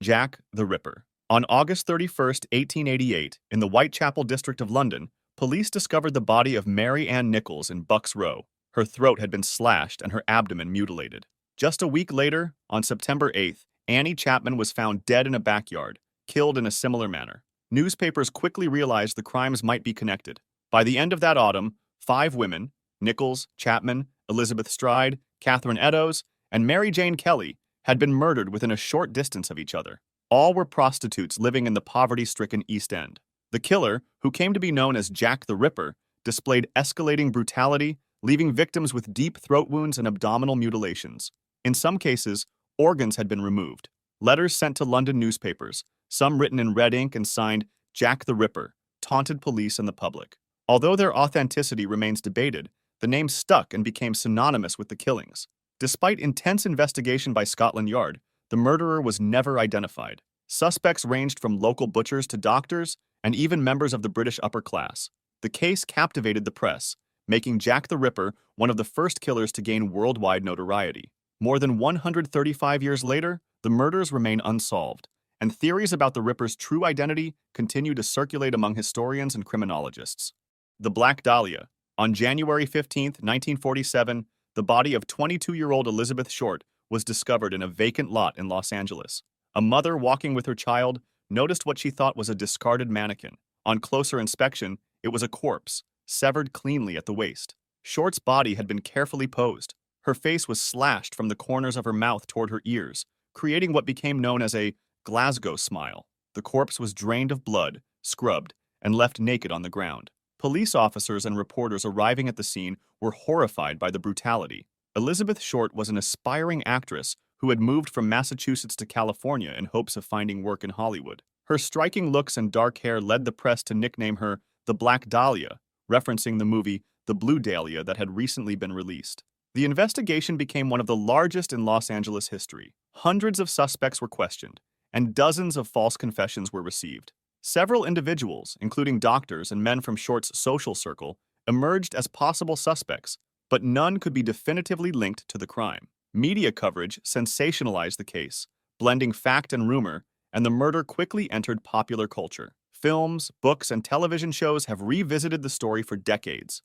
Jack the Ripper. On August 31st, 1888, in the Whitechapel district of London, police discovered the body of Mary Ann Nichols in Bucks Row. Her throat had been slashed and her abdomen mutilated. Just a week later, on September 8th, Annie Chapman was found dead in a backyard, killed in a similar manner. Newspapers quickly realized the crimes might be connected. By the end of that autumn, 5 women, Nichols, Chapman, Elizabeth Stride, Catherine Eddowes, and Mary Jane Kelly, had been murdered within a short distance of each other. All were prostitutes living in the poverty-stricken East End. The killer, who came to be known as Jack the Ripper, displayed escalating brutality, leaving victims with deep throat wounds and abdominal mutilations. In some cases, organs had been removed. Letters sent to London newspapers, some written in red ink and signed Jack the Ripper, taunted police and the public. Although their authenticity remains debated, the name stuck and became synonymous with the killings. Despite intense investigation by Scotland Yard, the murderer was never identified. Suspects ranged from local butchers to doctors and even members of the British upper class. The case captivated the press, making Jack the Ripper one of the first killers to gain worldwide notoriety. More than 135 years later, the murders remain unsolved, and theories about the Ripper's true identity continue to circulate among historians and criminologists. The Black Dahlia. On January 15, 1947, the body of 22-year-old Elizabeth Short was discovered in a vacant lot in Los Angeles. A mother walking with her child noticed what she thought was a discarded mannequin. On closer inspection, it was a corpse, severed cleanly at the waist. Short's body had been carefully posed. Her face was slashed from the corners of her mouth toward her ears, creating what became known as a Glasgow smile. The corpse was drained of blood, scrubbed, and left naked on the ground. Police officers and reporters arriving at the scene were horrified by the brutality. Elizabeth Short was an aspiring actress who had moved from Massachusetts to California in hopes of finding work in Hollywood. Her striking looks and dark hair led the press to nickname her the Black Dahlia, referencing the movie The Blue Dahlia that had recently been released. The investigation became one of the largest in Los Angeles history. Hundreds of suspects were questioned, and dozens of false confessions were received. Several individuals, including doctors and men from Short's social circle, emerged as possible suspects, but none could be definitively linked to the crime. Media coverage sensationalized the case, blending fact and rumor, and the murder quickly entered popular culture. Films, books, and television shows have revisited the story for decades.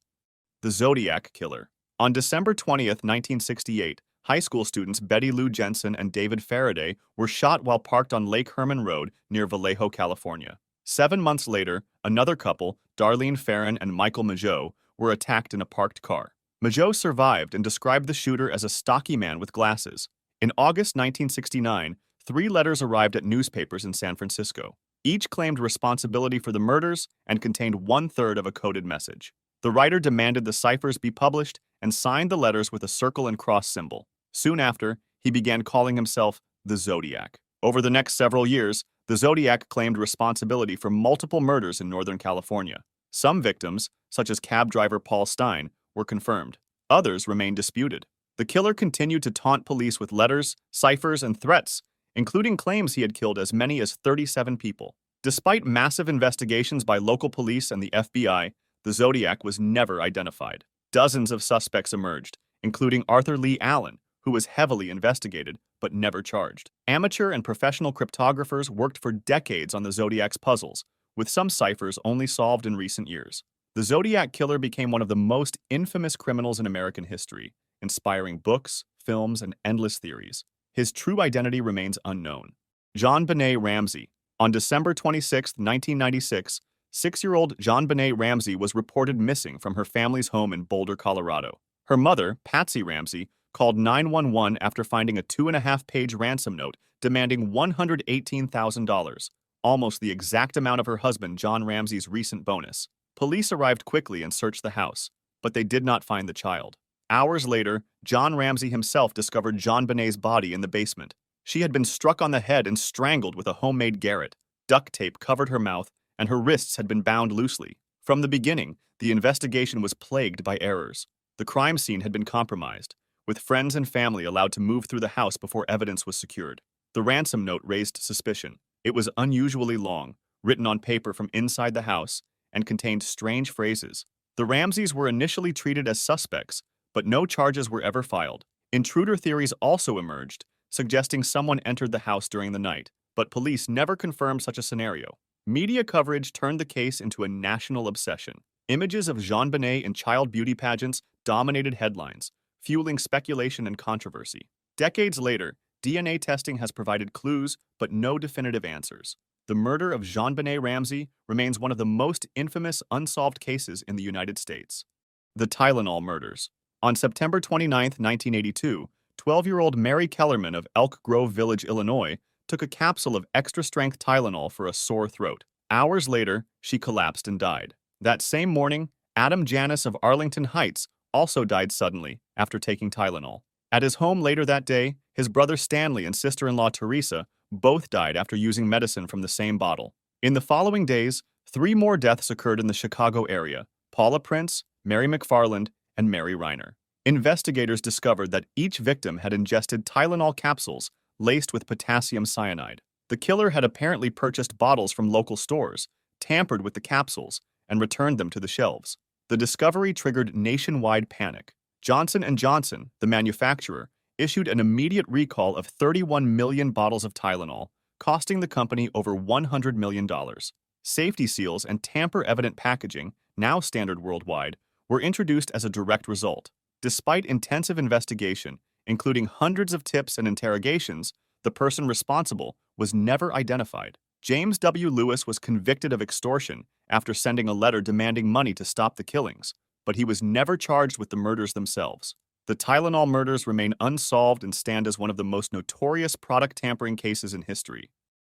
The Zodiac Killer. On December 20th, 1968, high school students Betty Lou Jensen and David Faraday were shot while parked on Lake Herman Road near Vallejo, California. 7 months later, another couple, Darlene Farron and Michael Mageau, were attacked in a parked car. Mageau survived and described the shooter as a stocky man with glasses. In August 1969, 3 letters arrived at newspapers in San Francisco. Each claimed responsibility for the murders and contained 1/3 of a coded message. The writer demanded the ciphers be published and signed the letters with a circle and cross symbol. Soon after, he began calling himself the Zodiac. Over the next several years, the Zodiac claimed responsibility for multiple murders in Northern California. Some victims, such as cab driver Paul Stein, were confirmed. Others remained disputed. The killer continued to taunt police with letters, ciphers, and threats, including claims he had killed as many as 37 people. Despite massive investigations by local police and the FBI, the Zodiac was never identified. Dozens of suspects emerged, including Arthur Lee Allen, who was heavily investigated but never charged. Amateur and professional cryptographers worked for decades on the Zodiac's puzzles, with some ciphers only solved in recent years. The Zodiac Killer became one of the most infamous criminals in American history, inspiring books, films, and endless theories. His true identity remains unknown. JonBenét Ramsey. On December 26, 1996, 6-year-old JonBenét Ramsey was reported missing from her family's home in Boulder, Colorado. Her mother, Patsy Ramsey, called 911 after finding a 2.5-page ransom note demanding $118,000, almost the exact amount of her husband John Ramsey's recent bonus. Police arrived quickly and searched the house, but they did not find the child. Hours later, John Ramsey himself discovered JonBenét's body in the basement. She had been struck on the head and strangled with a homemade garrote. Duct tape covered her mouth, and her wrists had been bound loosely. From the beginning, the investigation was plagued by errors. The crime scene had been compromised, with friends and family allowed to move through the house before evidence was secured. The ransom note raised suspicion. It was unusually long, written on paper from inside the house, and contained strange phrases. The Ramseys were initially treated as suspects, but no charges were ever filed. Intruder theories also emerged, suggesting someone entered the house during the night. but police never confirmed such a scenario. Media coverage turned the case into a national obsession. Images of JonBenét in child beauty pageants dominated headlines, fueling speculation and controversy. Decades later, DNA testing has provided clues but no definitive answers. The murder of JonBenét Ramsey remains one of the most infamous unsolved cases in the United States. The Tylenol Murders. On September 29, 1982, 12-year-old Mary Kellerman of Elk Grove Village, Illinois, took a capsule of extra-strength Tylenol for a sore throat. Hours later, she collapsed and died. That same morning, Adam Janis of Arlington Heights also died suddenly after taking Tylenol. At his home later that day, his brother Stanley and sister-in-law Teresa both died after using medicine from the same bottle. In the following days, 3 more deaths occurred in the Chicago area: Paula Prince, Mary McFarland, and Mary Reiner. Investigators discovered that each victim had ingested Tylenol capsules laced with potassium cyanide. The killer had apparently purchased bottles from local stores, tampered with the capsules, and returned them to the shelves. The discovery triggered nationwide panic. Johnson & Johnson, the manufacturer, issued an immediate recall of 31 million bottles of Tylenol, costing the company over $100 million. Safety seals and tamper-evident packaging, now standard worldwide, were introduced as a direct result. Despite intensive investigation, including hundreds of tips and interrogations, the person responsible was never identified. James W. Lewis was convicted of extortion after sending a letter demanding money to stop the killings, but he was never charged with the murders themselves. The Tylenol murders remain unsolved and stand as one of the most notorious product tampering cases in history.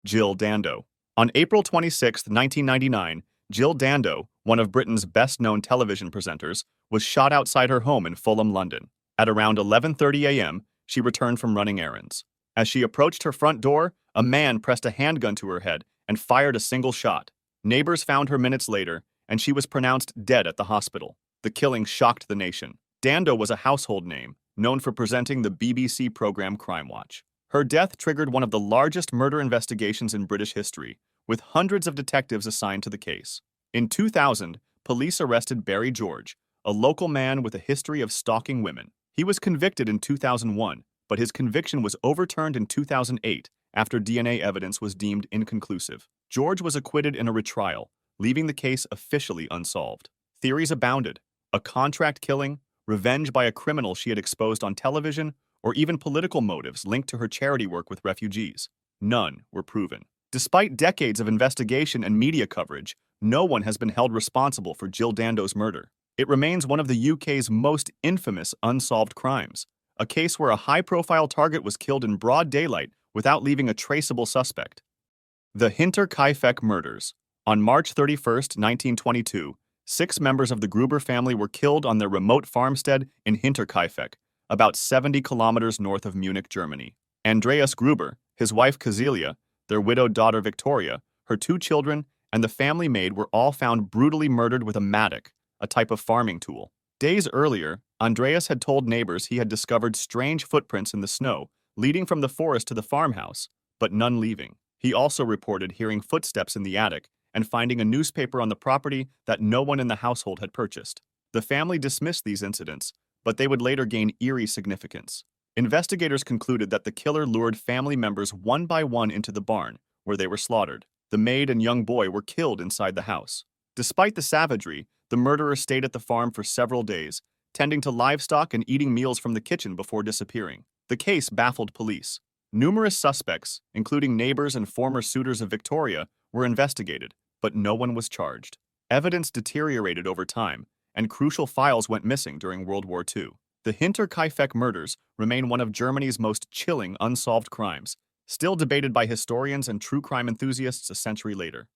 Jill Dando. On April 26, 1999, Jill Dando, one of Britain's best-known television presenters, was shot outside her home in Fulham, London. At around 11:30 a.m., she returned from running errands. As she approached her front door, a man pressed a handgun to her head and fired a single shot. Neighbors found her minutes later, and she was pronounced dead at the hospital. The killing shocked the nation. Dando was a household name, known for presenting the BBC program Crime Watch. Her death triggered one of the largest murder investigations in British history, with hundreds of detectives assigned to the case. In 2000, police arrested Barry George, a local man with a history of stalking women. He was convicted in 2001, but his conviction was overturned in 2008 after DNA evidence was deemed inconclusive. George was acquitted in a retrial, leaving the case officially unsolved. Theories abounded: a contract killing, revenge by a criminal she had exposed on television, or even political motives linked to her charity work with refugees. None were proven. Despite decades of investigation and media coverage, no one has been held responsible for Jill Dando's murder. It remains one of the UK's most infamous unsolved crimes, a case where a high-profile target was killed in broad daylight without leaving a traceable suspect. The Hinterkaifeck Murders. On March 31, 1922, 6 members of the Gruber family were killed on their remote farmstead in Hinterkaifeck, about 70 kilometers north of Munich, Germany. Andreas Gruber, his wife Cecilia, their widowed daughter Victoria, her 2 children, and the family maid were all found brutally murdered with a mattock, a type of farming tool. Days earlier, Andreas had told neighbors he had discovered strange footprints in the snow, leading from the forest to the farmhouse, but none leaving. He also reported hearing footsteps in the attic and finding a newspaper on the property that no one in the household had purchased. The family dismissed these incidents, but they would later gain eerie significance. Investigators concluded that the killer lured family members one by one into the barn, where they were slaughtered. The maid and young boy were killed inside the house. Despite the savagery, the murderer stayed at the farm for several days, tending to livestock and eating meals from the kitchen before disappearing. The case baffled police. Numerous suspects, including neighbors and former suitors of Victoria, were investigated, but no one was charged. Evidence deteriorated over time, and crucial files went missing during World War II. The Hinterkaifeck murders remain one of Germany's most chilling unsolved crimes, still debated by historians and true crime enthusiasts a century later.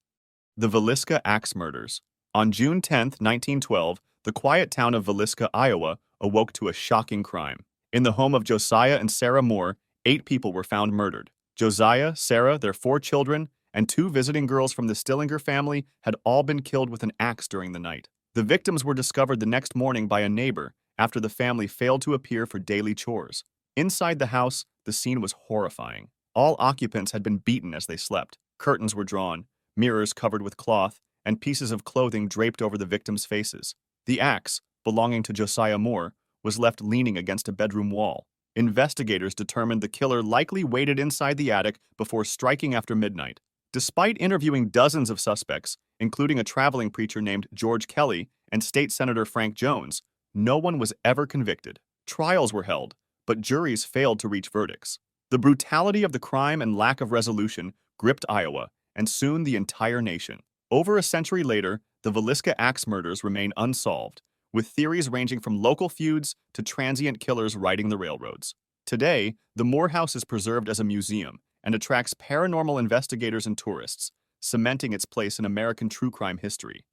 The Villisca Axe Murders. On June 10, 1912, the quiet town of Villisca, Iowa, awoke to a shocking crime. In the home of Josiah and Sarah Moore, 8 people were found murdered. Josiah, Sarah, their 4 children, and 2 visiting girls from the Stillinger family had all been killed with an axe during the night. The victims were discovered the next morning by a neighbor after the family failed to appear for daily chores. Inside the house, the scene was horrifying. All occupants had been beaten as they slept. Curtains were drawn, mirrors covered with cloth, and pieces of clothing draped over the victims' faces. The axe, belonging to Josiah Moore, was left leaning against a bedroom wall. investigators determined the killer likely waited inside the attic before striking after midnight. Despite interviewing dozens of suspects, including a traveling preacher named George Kelly and State Senator Frank Jones, no one was ever convicted. Trials were held, but juries failed to reach verdicts. The brutality of the crime and lack of resolution gripped Iowa, and soon the entire nation. Over a century later, the Villisca Axe Murders remain unsolved, with theories ranging from local feuds to transient killers riding the railroads. Today, the Morehouse is preserved as a museum and attracts paranormal investigators and tourists, cementing its place in American true crime history.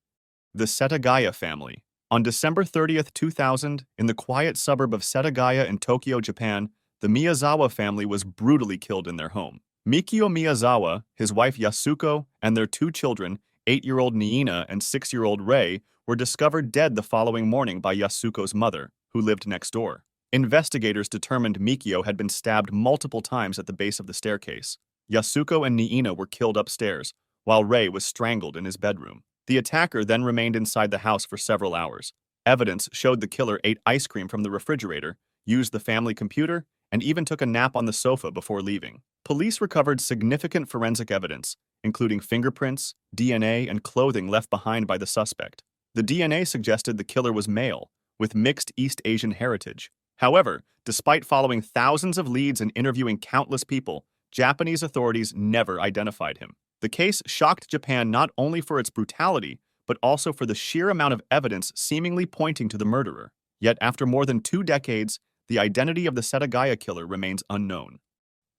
The Setagaya Family. On December 30th, 2000, in the quiet suburb of Setagaya in Tokyo, Japan, the Miyazawa family was brutally killed in their home. Mikio Miyazawa, his wife Yasuko, and their two children, 8-year-old Niina and 6-year-old Rei, were discovered dead the following morning by Yasuko's mother, who lived next door. Investigators determined Mikio had been stabbed multiple times at the base of the staircase. Yasuko and Niina were killed upstairs, while Rei was strangled in his bedroom. The attacker then remained inside the house for several hours. Evidence showed the killer ate ice cream from the refrigerator, used the family computer, and even took a nap on the sofa before leaving. Police recovered significant forensic evidence, including fingerprints, DNA, and clothing left behind by the suspect. The DNA suggested the killer was male, with mixed East Asian heritage. However, despite following thousands of leads and interviewing countless people, Japanese authorities never identified him. The case shocked Japan not only for its brutality, but also for the sheer amount of evidence seemingly pointing to the murderer. Yet after more than 2 decades, the identity of the Setagaya killer remains unknown.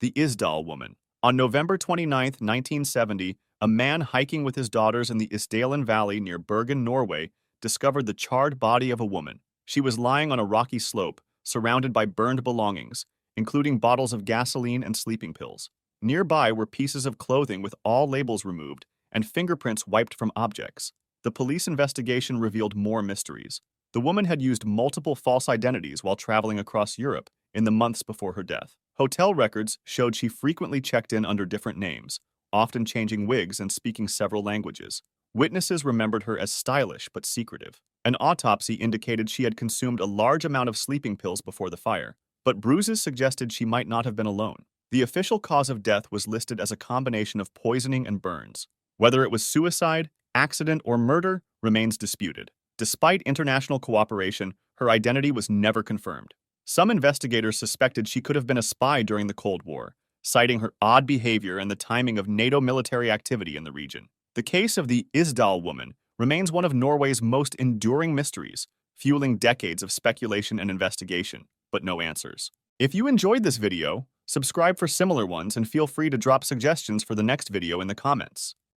The Isdal Woman. On November 29, 1970, a man hiking with his daughters in the Isdalen Valley near Bergen, Norway, discovered the charred body of a woman. She was lying on a rocky slope, surrounded by burned belongings, including bottles of gasoline and sleeping pills. Nearby were pieces of clothing with all labels removed and fingerprints wiped from objects. The police investigation revealed more mysteries. The woman had used multiple false identities while traveling across Europe in the months before her death. Hotel records showed she frequently checked in under different names, often changing wigs and speaking several languages. Witnesses remembered her as stylish but secretive. An autopsy indicated she had consumed a large amount of sleeping pills before the fire, but bruises suggested she might not have been alone. The official cause of death was listed as a combination of poisoning and burns. Whether it was suicide, accident, or murder remains disputed. Despite international cooperation, her identity was never confirmed. Some investigators suspected she could have been a spy during the Cold War, citing her odd behavior and the timing of NATO military activity in the region. The case of the Isdal Woman remains one of Norway's most enduring mysteries, fueling decades of speculation and investigation, but no answers. If you enjoyed this video, subscribe for similar ones and feel free to drop suggestions for the next video in the comments.